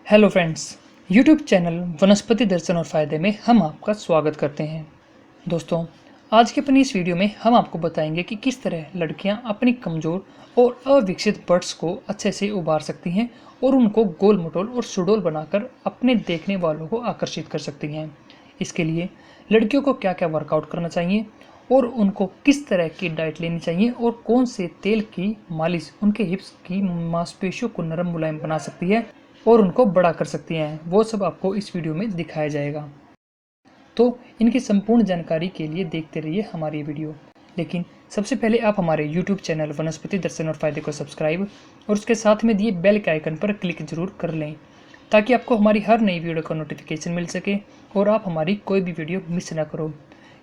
Hello friends, YouTube channel वनस्पति दर्शन और फायदे में हम आपका स्वागत करते हैं। दोस्तों, आज की अपनी इस वीडियो में हम आपको बताएंगे कि किस तरह लड़कियां अपनी कमज़ोर और अविकसित बर्ड्स को अच्छे से उभार सकती हैं और उनको गोल मटोल और सुडौल बनाकर अपने देखने वालों को आकर्षित कर सकती हैं। इसके लिए लड़कियों को क्या क्या वर्कआउट करना चाहिए और उनको किस तरह की डाइट लेनी चाहिए और कौन से तेल की मालिश उनके हिप्स की मांसपेशियों को नरम मुलायम बना सकती है और उनको बड़ा कर सकती हैं, वो सब आपको इस वीडियो में दिखाया जाएगा। तो इनकी संपूर्ण जानकारी के लिए देखते रहिए हमारी वीडियो। लेकिन सबसे पहले आप हमारे YouTube चैनल वनस्पति दर्शन और फायदे को सब्सक्राइब और उसके साथ में दिए बेल के आइकन पर क्लिक जरूर कर लें, ताकि आपको हमारी हर नई वीडियो का नोटिफिकेशन मिल सके और आप हमारी कोई भी वीडियो मिस ना करो,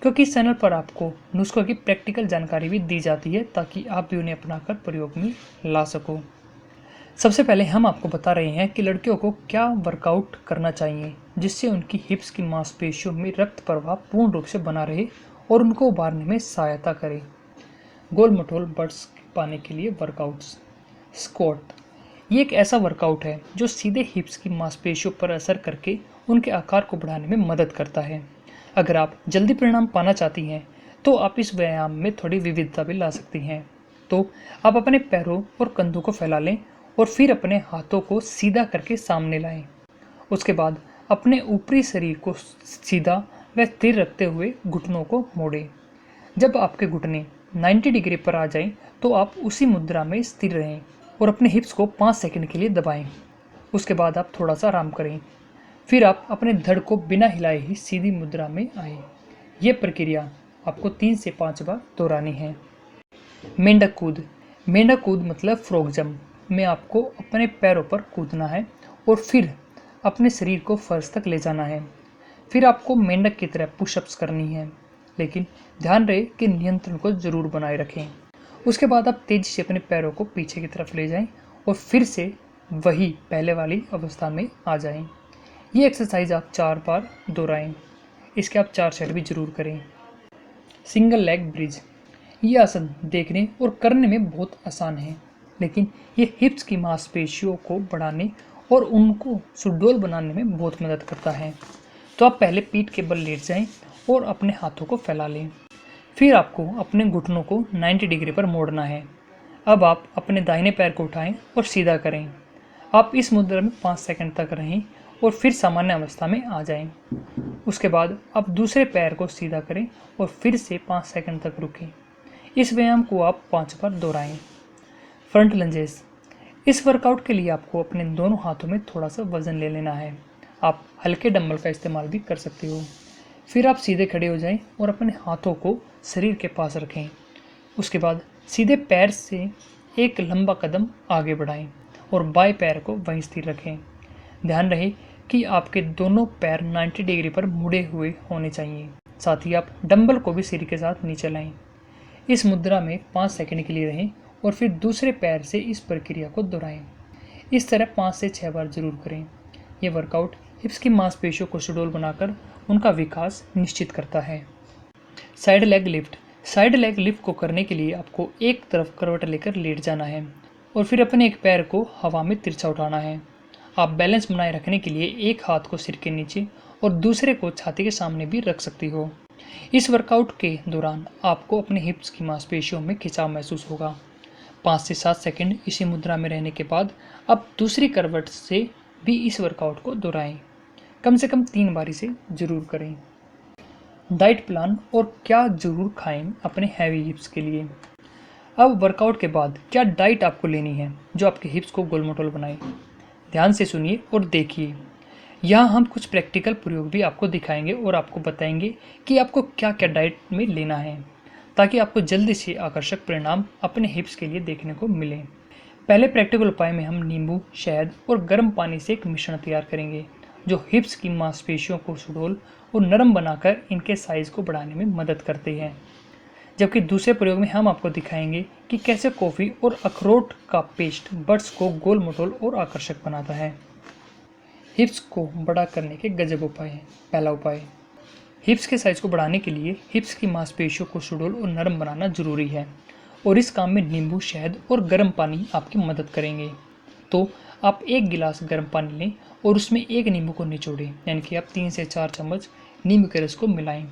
क्योंकि इस चैनल पर आपको नुस्खों की प्रैक्टिकल जानकारी भी दी जाती है ताकि आप भी उन्हें अपनाकर प्रयोग में ला सको। सबसे पहले हम आपको बता रहे हैं कि लड़कियों को क्या वर्कआउट करना चाहिए जिससे उनकी हिप्स की मांसपेशियों में रक्त प्रवाह पूर्ण रूप से बना रहे और उनको उभारने में सहायता करे। गोल मटोल बर्ड्स पाने के लिए वर्कआउट्स। स्क्वाट, ये एक ऐसा वर्कआउट है जो सीधे हिप्स की मांसपेशियों पर असर करके उनके आकार को बढ़ाने में मदद करता है। अगर आप जल्दी परिणाम पाना चाहती हैं तो आप इस व्यायाम में थोड़ी विविधता भी ला सकती हैं। तो आप अपने पैरों और कंधों को फैला लें और फिर अपने हाथों को सीधा करके सामने लाएं। उसके बाद अपने ऊपरी शरीर को सीधा व स्थिर रखते हुए घुटनों को मोड़ें। जब आपके घुटने 90 डिग्री पर आ जाएं तो आप उसी मुद्रा में स्थिर रहें और अपने हिप्स को 5 सेकंड के लिए दबाएं। उसके बाद आप थोड़ा सा आराम करें। फिर आप अपने धड़ को बिना हिलाए ही सीधी मुद्रा में आए। ये प्रक्रिया आपको 3 से 5 बार दोहरानी है। मेंढक कूद। मेंढक कूद मतलब फ्रॉग जंप में आपको अपने पैरों पर कूदना है और फिर अपने शरीर को फर्श तक ले जाना है। फिर आपको मेंढक की तरह पुशअप्स करनी है, लेकिन ध्यान रहे कि नियंत्रण को जरूर बनाए रखें। उसके बाद आप तेजी से अपने पैरों को पीछे की तरफ ले जाएं और फिर से वही पहले वाली अवस्था में आ जाएं। ये एक्सरसाइज आप 4 बार दोहराएं। इसके आप 4 सेट भी जरूर करें। Single leg bridge. ये आसन देखने और करने में बहुत आसान है, लेकिन ये हिप्स की मांसपेशियों को बढ़ाने और उनको सुडौल बनाने में बहुत मदद करता है। तो आप पहले पीठ के बल लेट जाएं और अपने हाथों को फैला लें। फिर आपको अपने घुटनों को 90 डिग्री पर मोड़ना है। अब आप अपने दाहिने पैर को उठाएं और सीधा करें। आप इस मुद्रा में 5 सेकंड तक रहें और फिर सामान्य अवस्था में आ जाएं। उसके बाद आप दूसरे पैर को सीधा करें और फिर से 5 सेकंड तक रुकें। इस व्यायाम को आप 5 बार दोहराएं। Front lunges. इस वर्कआउट के लिए आपको अपने दोनों हाथों में थोड़ा सा वजन ले लेना है। आप हल्के डंबल का इस्तेमाल भी कर सकते हो। फिर आप सीधे खड़े हो जाएं और अपने हाथों को शरीर के पास रखें। उसके बाद सीधे पैर से एक लंबा कदम आगे बढ़ाएं और बाएं पैर को वहीं स्थिर रखें। ध्यान रहे कि आपके दोनों पैर 90 डिग्री पर मुड़े हुए होने चाहिए। साथ ही आप डंबल को भी सिर के साथ नीचे लाएं। इस मुद्रा में 5 सेकंड के लिए रहें और फिर दूसरे पैर से इस प्रक्रिया को दोहराएं। इस तरह 5 से 6 बार जरूर करें। यह वर्कआउट हिप्स की मांसपेशियों को सुडौल बनाकर उनका विकास निश्चित करता है। Side leg lift. Side leg lift को करने के लिए आपको एक तरफ करवट लेकर लेट जाना है और फिर अपने एक पैर को हवा में तिरछा उठाना है। आप बैलेंस बनाए रखने के लिए एक हाथ को सिर के नीचे और दूसरे को छाती के सामने भी रख सकती हो। इस वर्कआउट के दौरान आपको अपने हिप्स की मांसपेशियों में खिंचाव महसूस होगा। 5 से 7 सेकंड इसी मुद्रा में रहने के बाद आप दूसरी करवट से भी इस वर्कआउट को दोहराएं। कम से कम 3 बार इसे जरूर करें। डाइट प्लान और क्या जरूर खाएं अपने हैवी हिप्स के लिए। अब वर्कआउट के बाद क्या डाइट आपको लेनी है जो आपके हिप्स को गोल मटोल बनाए। ध्यान से सुनिए और देखिए। यहाँ हम कुछ प्रैक्टिकल प्रयोग भी आपको दिखाएंगे और आपको बताएंगे कि आपको क्या क्या डाइट में लेना है, ताकि आपको जल्दी से आकर्षक परिणाम अपने हिप्स के लिए देखने को मिले। पहले प्रैक्टिकल उपाय में हम नींबू, शहद और गर्म पानी से एक मिश्रण तैयार करेंगे जो हिप्स की मांसपेशियों को सुडौल और नरम बनाकर इनके साइज को बढ़ाने में मदद करते हैं। जबकि दूसरे प्रयोग में हम आपको दिखाएंगे कि कैसे कॉफ़ी और अखरोट का पेस्ट बर्ड्स को गोल मटोल और आकर्षक बनाता है। हिप्स को बड़ा करने के गजब उपाय हैं। पहला उपाय, हिप्स के साइज को बढ़ाने के लिए हिप्स की मांसपेशियों को सुडौल और नरम बनाना जरूरी है और इस काम में नींबू, शहद और गर्म पानी आपकी मदद करेंगे। तो आप 1 गिलास गर्म पानी लें और उसमें 1 नींबू को निचोड़ें, यानी कि आप 3 से 4 चम्मच नींबू के रस को मिलाएं।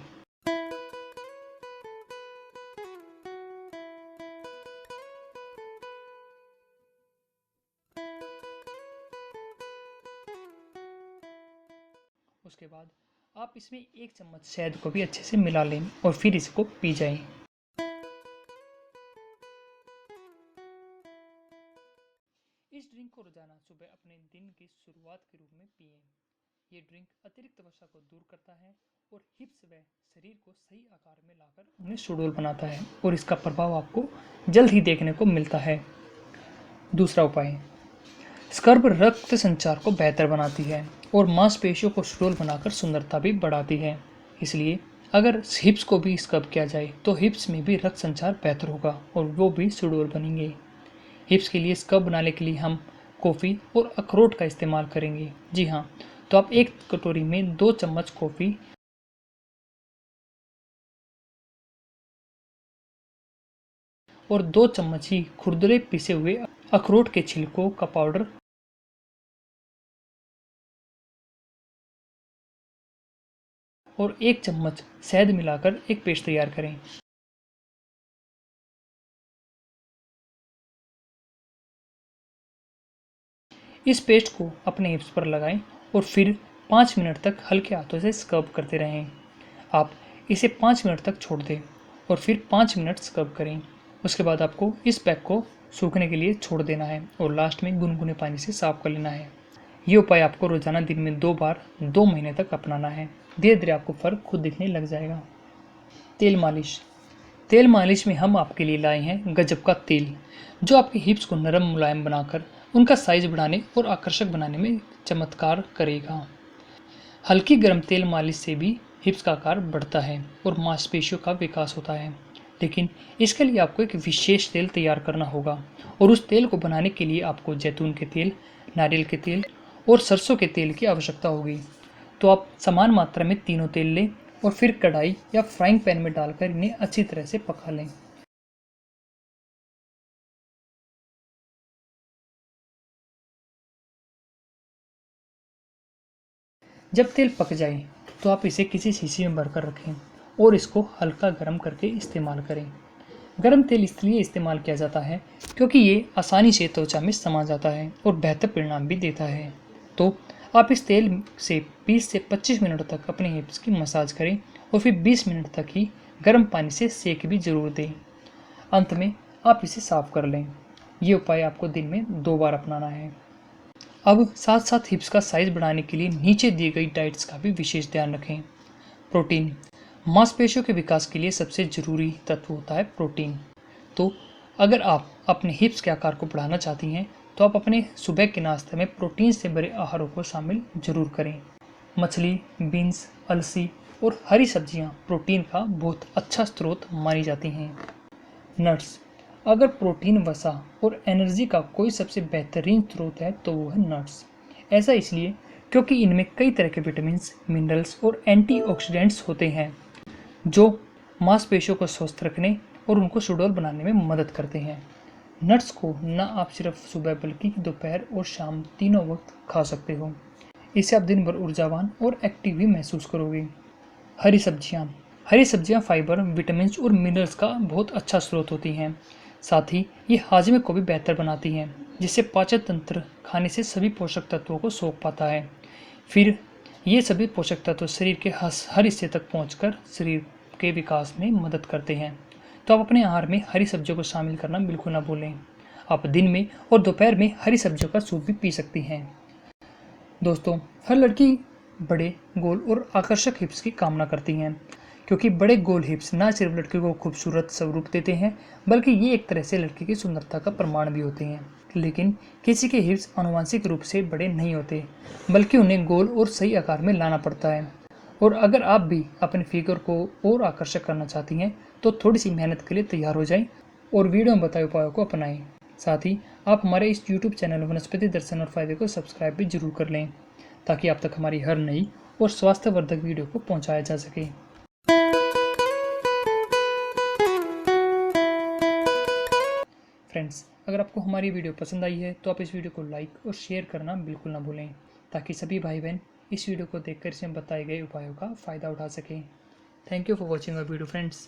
उसके बाद आप इसमें 1 चम्मच शहद को भी अच्छे से मिला लें और फिर इसको पी जाएं। इस ड्रिंक को रोजाना सुबह अपने दिन की शुरुआत के रूप में पिएं। ये ड्रिंक अतिरिक्त वसा को दूर करता है और हिप्स व शरीर को सही आकार में लाकर उन्हें सुडौल बनाता है और इसका प्रभाव आपको जल्द ही देखने को मिलता है। दूसरा उपाय, स्क्रब रक्त संचार को बेहतर बनाती है और मांसपेशियों को सुडौल बनाकर सुंदरता भी बढ़ाती है। इसलिए अगर हिप्स को भी स्क्रब किया जाए तो हिप्स में भी रक्त संचार बेहतर होगा और वो भी सुडौल बनेंगे। हिप्स के लिए स्क्रब बनाने के लिए हम कॉफ़ी और अखरोट का इस्तेमाल करेंगे। जी हाँ, तो आप 1 कटोरी में 2 चम्मच कॉफ़ी और 2 चम्मच ही खुरदरे पिसे हुए अखरोट के छिलकों का पाउडर और 1 चम्मच शहद मिलाकर एक पेस्ट तैयार करें। इस पेस्ट को अपने हिप्स पर लगाएं और फिर 5 मिनट तक हल्के हाथों से स्क्रब करते रहें। आप इसे 5 मिनट तक छोड़ दें और फिर 5 मिनट स्क्रब करें। उसके बाद आपको इस पैक को सूखने के लिए छोड़ देना है और लास्ट में गुनगुने पानी से साफ कर लेना है। ये उपाय आपको रोजाना दिन में 2 बार 2 महीने तक अपनाना है। धीरे धीरे आपको फर्क खुद दिखने लग जाएगा। तेल मालिश। तेल मालिश में हम आपके लिए लाए हैं गजब का तेल, जो आपके हिप्स को नरम मुलायम बनाकर उनका साइज बढ़ाने और आकर्षक बनाने में चमत्कार करेगा। हल्की गर्म तेल मालिश से भी हिप्स का आकार बढ़ता है और मांसपेशियों का विकास होता है, लेकिन इसके लिए आपको एक विशेष तेल तैयार करना होगा और उस तेल को बनाने के लिए आपको जैतून के तेल, नारियल के तेल और सरसों के तेल की आवश्यकता होगी। तो आप समान मात्रा में तीनों तेल लें और फिर कढ़ाई या फ्राइंग पैन में डालकर इन्हें अच्छी तरह से पका लें। जब तेल पक जाए तो आप इसे किसी शीशी में भरकर रखें और इसको हल्का गर्म करके इस्तेमाल करें। गर्म तेल इसलिए इस्तेमाल किया जाता है क्योंकि ये आसानी से त्वचा में समा जाता है और बेहतर परिणाम भी देता है। तो आप इस तेल से 20 से 25 मिनट तक अपने हिप्स की मसाज करें और फिर 20 मिनट तक ही गर्म पानी से सेक भी जरूर दें। अंत में आप इसे साफ कर लें। ये उपाय आपको दिन में 2 बार अपनाना है। अब साथ साथ हिप्स का साइज बढ़ाने के लिए नीचे दी गई डाइट्स का भी विशेष ध्यान रखें। प्रोटीन। मांसपेशियों के विकास के लिए सबसे जरूरी तत्व होता है प्रोटीन। तो अगर आप अपने हिप्स के आकार को बढ़ाना चाहती हैं तो आप अपने सुबह के नाश्ते में प्रोटीन से भरे आहारों को शामिल जरूर करें। मछली, बीन्स, अलसी और हरी सब्जियां प्रोटीन का बहुत अच्छा स्रोत मानी जाती हैं। नट्स। अगर प्रोटीन, वसा और एनर्जी का कोई सबसे बेहतरीन स्रोत है तो वो है नट्स। ऐसा इसलिए क्योंकि इनमें कई तरह के विटामिन, मिनरल्स और एंटीऑक्सीडेंट्स होते हैं जो मांसपेशियों को स्वस्थ रखने और उनको सुडौल बनाने में मदद करते हैं। नट्स को न आप सिर्फ सुबह बल्कि दोपहर और शाम तीनों वक्त खा सकते हो। इससे आप दिन भर ऊर्जावान और एक्टिव भी महसूस करोगे। हरी सब्जियां। हरी सब्जियां फाइबर, विटामिन और मिनरल्स का बहुत अच्छा स्रोत होती हैं। साथ ही ये हाजमे को भी बेहतर बनाती हैं, जिससे पाचन तंत्र खाने से सभी पोषक तत्वों को सोख पाता है। फिर ये सभी पोषक तत्व शरीर के हर हिस्से तक पहुंचकर शरीर के विकास में मदद करते हैं। तो आप अपने आहार में हरी सब्जियों को शामिल करना बिल्कुल ना भूलें। आप दिन में और दोपहर में हरी सब्जियों का सूप भी पी सकती हैं। दोस्तों, हर लड़की बड़े, गोल और आकर्षक हिप्स की कामना करती हैं, क्योंकि बड़े गोल हिप्स न सिर्फ लड़की को खूबसूरत स्वरूप देते हैं बल्कि ये एक तरह से लड़की की सुंदरता का प्रमाण भी होते हैं। लेकिन किसी के हिप्स आनुवंशिक रूप से बड़े नहीं होते, बल्कि उन्हें गोल और सही आकार में लाना पड़ता है। और अगर आप भी अपने फिगर को और आकर्षक करना चाहती हैं तो थोड़ी सी मेहनत के लिए तैयार हो जाएं और वीडियो में बताए उपायों को अपनाएं। साथ ही आप हमारे इस YouTube चैनल वनस्पति दर्शन और फायदे को सब्सक्राइब भी जरूर कर लें, ताकि आप तक हमारी हर नई और स्वास्थ्यवर्धक वीडियो को पहुंचाया जा सके। फ्रेंड्स, फ्रेंड्स, अगर आपको हमारी वीडियो पसंद आई है तो आप इस वीडियो को लाइक और शेयर करना बिल्कुल ना भूलें, ताकि सभी भाई बहन इस वीडियो को देखकर इसमें बताए गए उपायों का फ़ायदा उठा सकें। Thank you for watching our video friends.